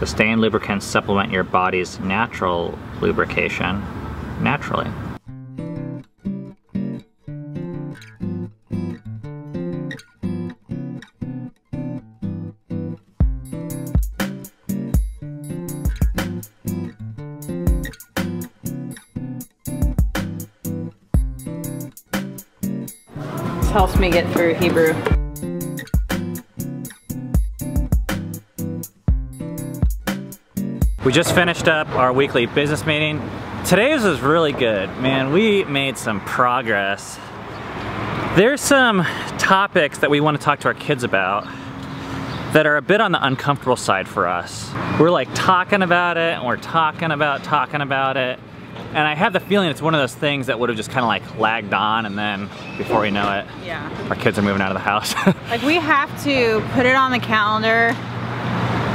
Sustained lubricants supplement your body's natural lubrication naturally. This helps me get through Hebrew. We just finished up our weekly business meeting. Today's was really good. Man, we made some progress. There's some topics that we want to talk to our kids about that are a bit on the uncomfortable side for us. We're like talking about it, and we're talking about it. And I have the feeling it's one of those things that would have just kind of like lagged on, and then before we know it, yeah, our kids are moving out of the house. Like, we have to put it on the calendar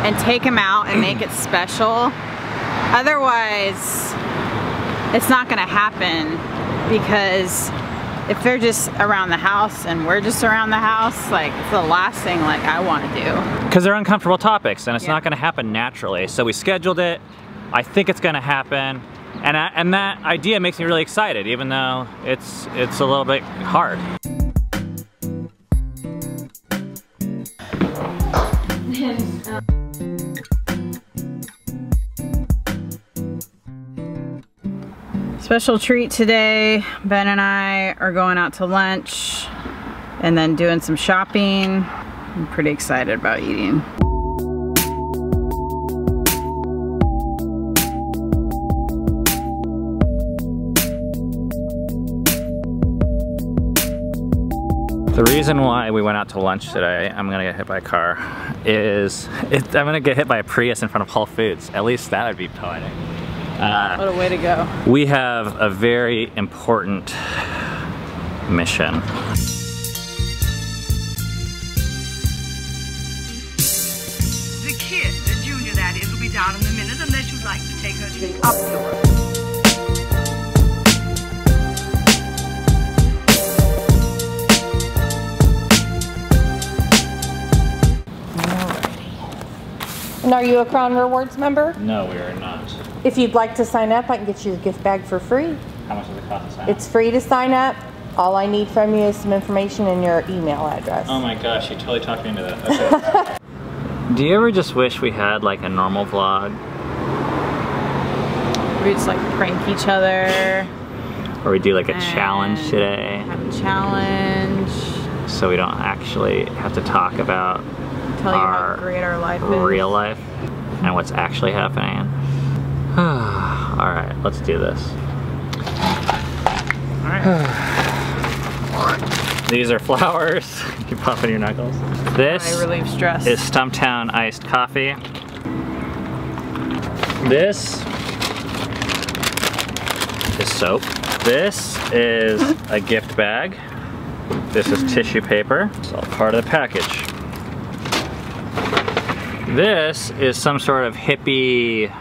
and take them out and make it special. Otherwise, it's not gonna happen, because if they're just around the house and we're just around the house, like, it's the last thing like I wanna do. Because they're uncomfortable topics, and it's not gonna happen naturally. So we scheduled it. I think it's gonna happen. And that idea makes me really excited, even though it's a little bit hard. Special treat today. Ben and I are going out to lunch and then doing some shopping. I'm pretty excited about eating. The reason why we went out to lunch today, I'm gonna get hit by a car, is I'm gonna get hit by a Prius in front of Whole Foods. At least that would be poetic. What a way to go. We have a very important mission. The kid, the junior that is, will be down in a minute unless you'd like to take her to the up to her. And are you a Crown Rewards member? No, we are not. If you'd like to sign up, I can get you a gift bag for free. How much does it cost to sign up? It's free to sign up. All I need from you is some information and your email address. Oh my gosh, you totally talked me into that. Okay. Do you ever just wish we had like a normal vlog? We just like prank each other. Or we do like a challenge today. Have a challenge. So we don't actually have to talk about Tell you how great our life is. Real life and what's actually happening. Alright, let's do this. Alright. These are flowers. You pop in your knuckles. This I relieve stress. is Stumptown iced coffee. This is soap. This is a gift bag. This is tissue paper. It's all part of the package. This is some sort of hippie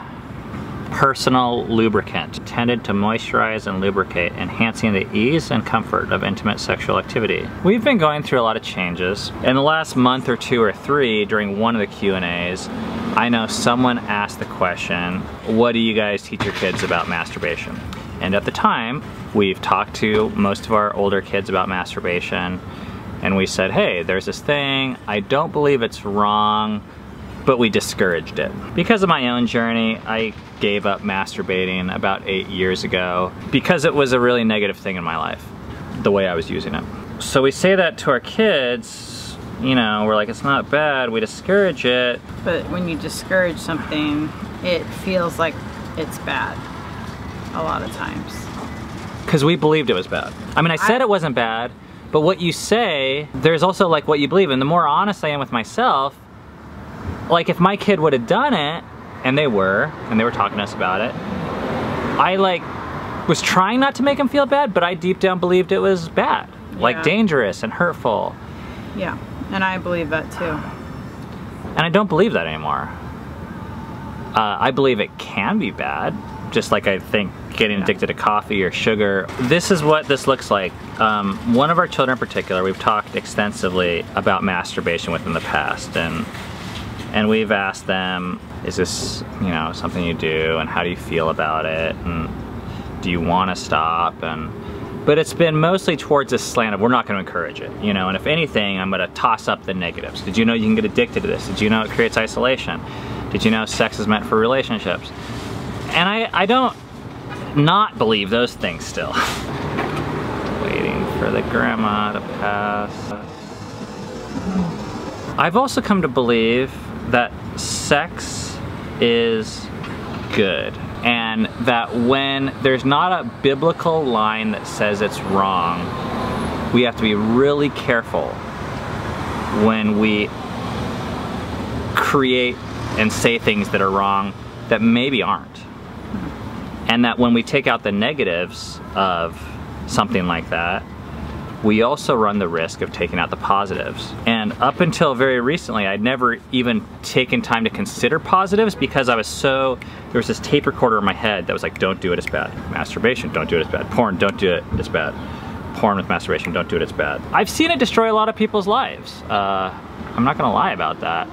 personal lubricant intended to moisturize and lubricate, enhancing the ease and comfort of intimate sexual activity. We've been going through a lot of changes. In the last month or two or three, during one of the Q&As, I know someone asked the question, what do you guys teach your kids about masturbation? And at the time, we've talked to most of our older kids about masturbation, and we said, hey, there's this thing, I don't believe it's wrong, but we discouraged it. Because of my own journey, I gave up masturbating about 8 years ago because it was a really negative thing in my life, the way I was using it. So we say that to our kids, you know, we're like, it's not bad, we discourage it. But when you discourage something, it feels like it's bad a lot of times. Because we believed it was bad. I mean, I said it wasn't bad, but what you say, there's also like what you believe. And the more honest I am with myself, like if my kid would have done it, and they were talking to us about it, I like was trying not to make them feel bad, but I deep down believed it was bad, like dangerous and hurtful. Yeah, and I believe that too. And I don't believe that anymore. I believe it can be bad, just like I think getting addicted to coffee or sugar. This is what this looks like. One of our children in particular, we've talked extensively about masturbation with in the past, and And we've asked them, is this, you know, something you do, and how do you feel about it, and do you want to stop? But it's been mostly towards this slant of we're not going to encourage it, you know, and if anything, I'm going to toss up the negatives. Did you know you can get addicted to this? Did you know it creates isolation? Did you know sex is meant for relationships? And I don't not believe those things still. Waiting for the grandma to pass. I've also come to believe that sex is good, and that when there's not a biblical line that says it's wrong, we have to be really careful when we create and say things that are wrong that maybe aren't. And that when we take out the negatives of something like that, we also run the risk of taking out the positives. And up until very recently, I'd never even taken time to consider positives because I was so, there was this tape recorder in my head that was like, don't do it, it's bad. Masturbation, don't do it, it's bad. Porn, don't do it, it's bad. Porn with masturbation, don't do it, it's bad. I've seen it destroy a lot of people's lives. I'm not gonna lie about that.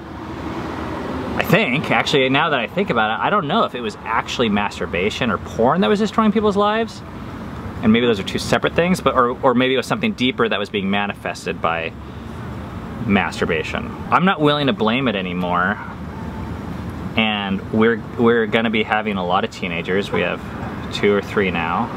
I think, actually, now that I think about it, I don't know if it was actually masturbation or porn that was destroying people's lives. And maybe those are two separate things, but or maybe it was something deeper that was being manifested by masturbation. I'm not willing to blame it anymore. And we're gonna be having a lot of teenagers. We have 2 or 3 now.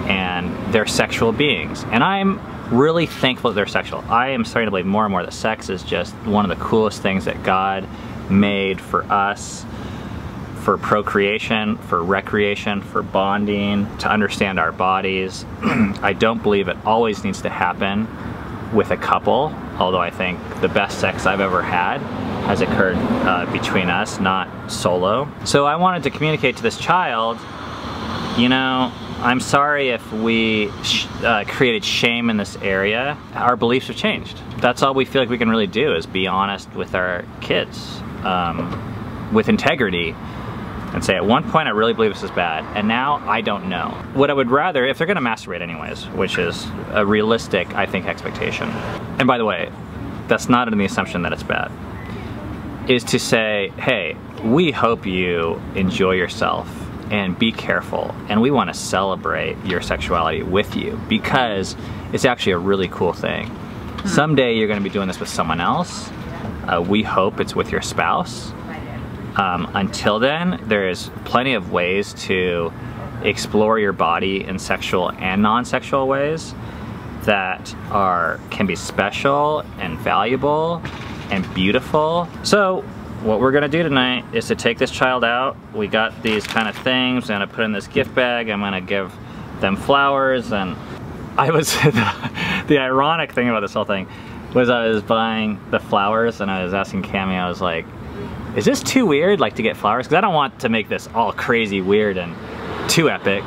And they're sexual beings. And I'm really thankful that they're sexual. I am starting to believe more and more that sex is just one of the coolest things that God made for us, for procreation, for recreation, for bonding, to understand our bodies. I don't believe it always needs to happen with a couple, although I think the best sex I've ever had has occurred between us, not solo. So I wanted to communicate to this child, you know, I'm sorry if we created shame in this area. Our beliefs have changed. That's all we feel like we can really do, is be honest with our kids, with integrity, and say, at one point I really believe this is bad, and now I don't know. What I would rather, if they're gonna masturbate anyways, which is a realistic, I think, expectation, and by the way, that's not in the assumption that it's bad, is to say, hey, we hope you enjoy yourself and be careful, and we want to celebrate your sexuality with you because it's actually a really cool thing. Someday you're going to be doing this with someone else. We hope it's with your spouse. Until then, there's plenty of ways to explore your body in sexual and non-sexual ways that can be special and valuable and beautiful. So what we're gonna do tonight is to take this child out. We got these kind of things. I'm gonna put in this gift bag. I'm gonna give them flowers. And I was, the ironic thing about this whole thing was I was buying the flowers and I was asking Cami, I was like, is this too weird, like, to get flowers? Because I don't want to make this all crazy weird and too epic.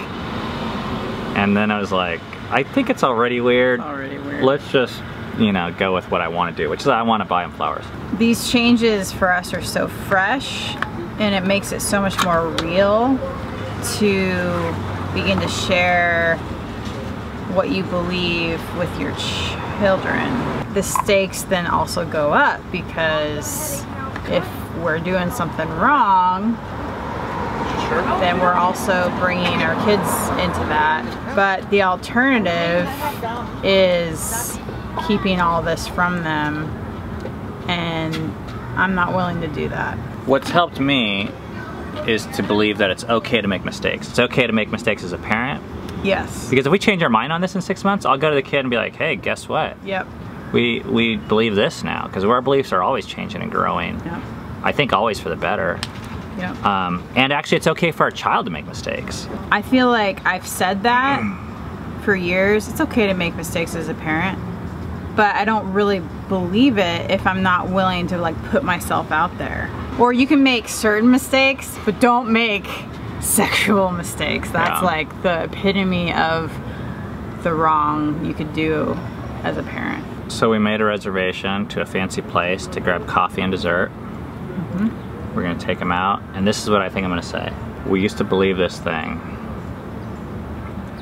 And then I was like, I think it's already weird. Already weird. Let's just, you know, go with what I want to do, which is I want to buy them flowers. These changes for us are so fresh, and it makes it so much more real to begin to share what you believe with your children. The stakes then also go up, because if we're doing something wrong, then we're also bringing our kids into that. But the alternative is keeping all this from them, and I'm not willing to do that. What's helped me is to believe that it's okay to make mistakes. It's okay to make mistakes as a parent. Yes. Because if we change our mind on this in 6 months, I'll go to the kid and be like, hey, guess what? Yep. We believe this now, because our beliefs are always changing and growing. Yep. I think always for the better. Yep. And actually it's okay for our child to make mistakes. I feel like I've said that for years. It's okay to make mistakes as a parent, but I don't really believe it if I'm not willing to, like, put myself out there. Or you can make certain mistakes, but don't make sexual mistakes. That's like the epitome of the wrong you could do as a parent. So we made a reservation to a fancy place to grab coffee and dessert. We're gonna take them out, and this is what I think I'm gonna say. We used to believe this thing.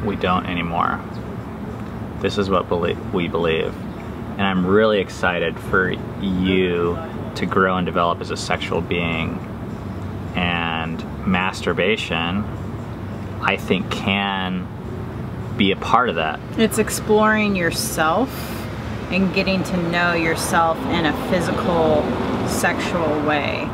We don't anymore. This is what we believe. And I'm really excited for you to grow and develop as a sexual being. And masturbation, I think, can be a part of that. It's exploring yourself and getting to know yourself in a physical, sexual way,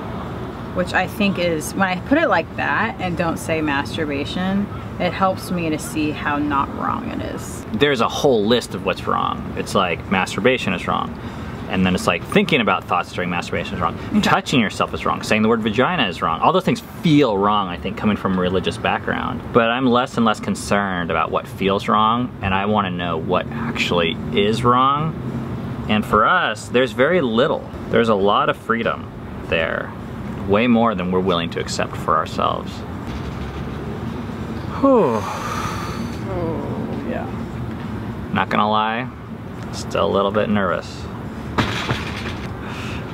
which I think is, when I put it like that and don't say masturbation, it helps me to see how not wrong it is. There's a whole list of what's wrong. It's like masturbation is wrong. And then it's like thinking about thoughts during masturbation is wrong. Okay. Touching yourself is wrong. Saying the word vagina is wrong. All those things feel wrong, I think, coming from a religious background. But I'm less and less concerned about what feels wrong, and I want to know what actually is wrong. And for us, there's very little. There's a lot of freedom there. Way more than we're willing to accept for ourselves. Whew. Oh, yeah. Not gonna lie, still a little bit nervous.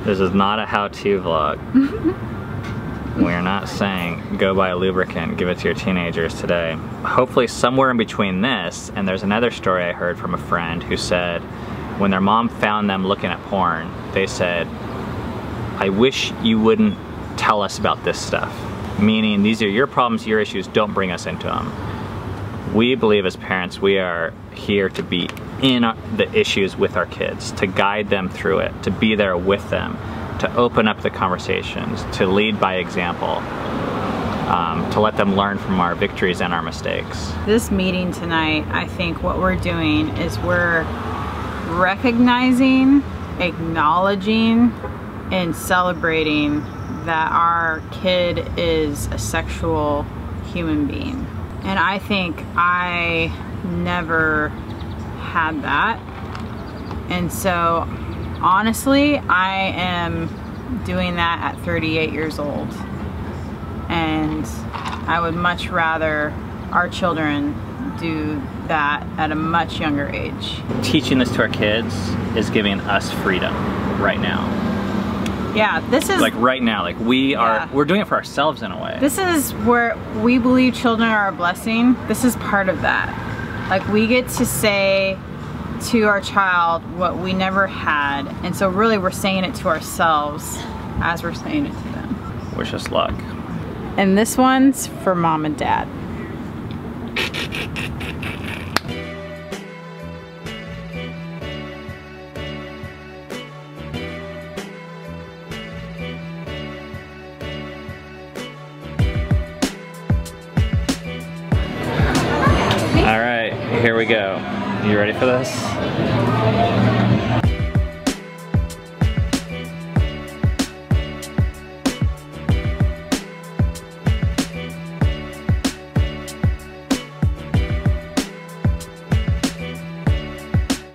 This is not a how-to vlog. We're not saying go buy a lubricant, give it to your teenagers today. Hopefully somewhere in between this, and there's another story I heard from a friend who said when their mom found them looking at porn, they said, I wish you wouldn't tell us about this stuff. Meaning, these are your problems, your issues, don't bring us into them. We believe as parents, we are here to be in the issues with our kids, to guide them through it, to be there with them, to open up the conversations, to lead by example, to let them learn from our victories and our mistakes. This meeting tonight, I think what we're doing is we're recognizing, acknowledging, and celebrating that our kid is a sexual human being. And I think I never had that. And so honestly, I am doing that at 38 years old. And I would much rather our children do that at a much younger age. Teaching this to our kids is giving us freedom right now. Yeah, this is like right now, like we're doing it for ourselves in a way. This is where we believe children are a blessing. This is part of that. Like, we get to say to our child what we never had, and so really we're saying it to ourselves as we're saying it to them. Wish us luck. And this one's for mom and dad. All right, here we go. You ready for this?